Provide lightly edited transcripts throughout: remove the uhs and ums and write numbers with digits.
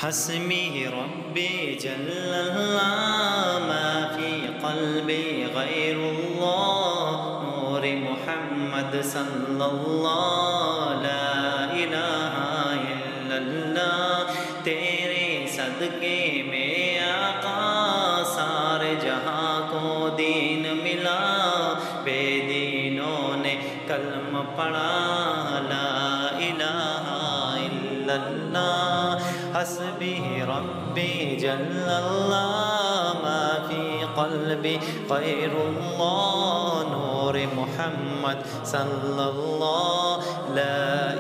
حسبي ربي جل الله ما في قلبي غير الله نور محمد صلى الله لا إله إلا الله تیرے صدقے میں آقا سارے جہاں کو دین ملا بے دینوں نے کلمہ پڑھا لا الہ الا اللہ حسبی ربی جل اللہ ما فی قلبی غیر اللہ نور محمد صلی اللہ لا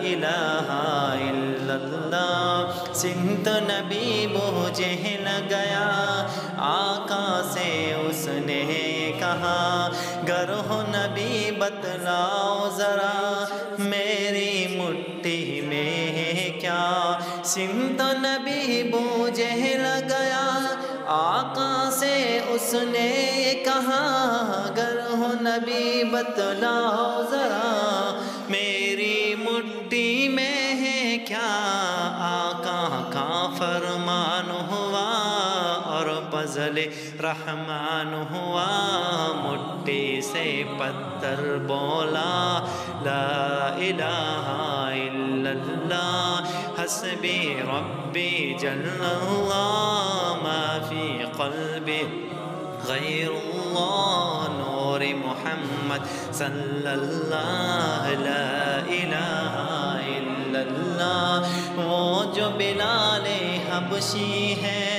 الہ الا اللہ سنت نبی بوجھل گیا آقا سے اس نے کہا گر ہو نبی بتلاؤ ذرا میری مٹھی میں کیا سمت نبی بوجھل گیا آقا سے اس نے کہا گر ہو نبی بتلاؤ ذرا میری مٹھی میں ہے کیا آقا کا فرمان ہوا اور فضل رحمان ہوا مٹھی سے پتھر بولا لا الہ الا اللہ حسبی ربی جل اللہ ما فی قلبی غیر اللہ نور محمد صلی اللہ لا الہ الا اللہ وہ جو بلال حبشی ہے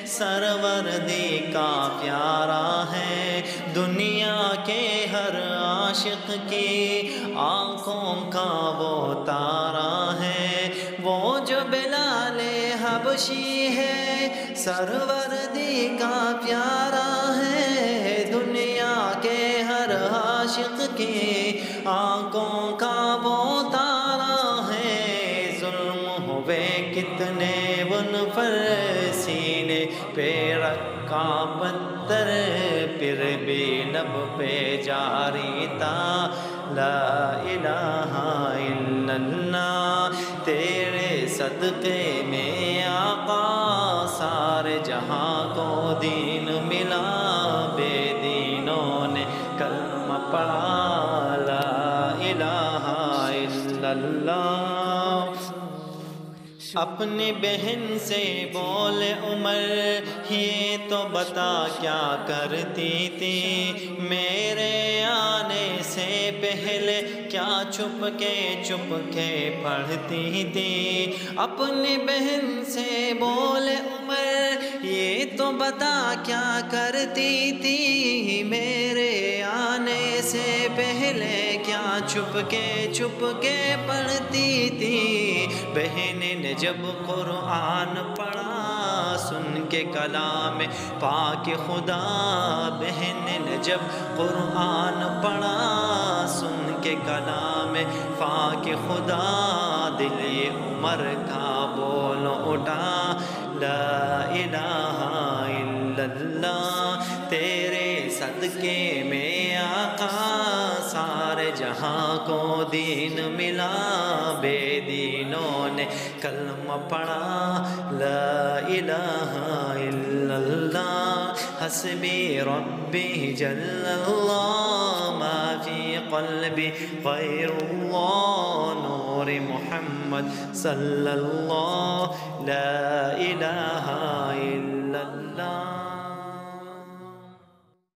سروردی کا پیارا ہے دنیا کے ہر عاشق کی آنکھوں کا وہ تارا ہے وہ جو بلال حبشی ہے سروردی کا پیارا ہے دنیا کے ہر عاشق کی آنکھوں کا وہ تارا ہے ظلم ہوئے کتنے ان پر سینے پہ رکھا پتھر پھر بھی لب پہ جاری تھا لا الہ الا اللہ تیرے صدقے میں آقا سارے جہاں کو دین ملا بے دینوں نے کلمہ پڑھا لا الہ الا اللہ اپنی بہن سے بولے عمر یہ تو بتا کیا کرتی تھی میرے آنے سے پہلے کیا چھپ کے پڑھتی تھی اپنی بہن سے بولے عمر یہ تو بتا کیا کرتی تھی میرے آنے سے پہلے کیا چھپ کے پڑھتی تھی بہن نے جب قرآن پڑھا سن کے کلام پاک خدا بہن نے جب قرآن پڑھا سن کے کلام پاک خدا دل عمر کا بول اٹھا لا الہ الا اللہ تیرے صدقے میں آقا سارے جہاں کو دین ملا بے دینوں نے کلمہ پڑھا لا الہ الا اللہ حسبی ربی جل اللہ ما فی قلبی غیر اللہ نور محمد صلی اللہ لا الہ الا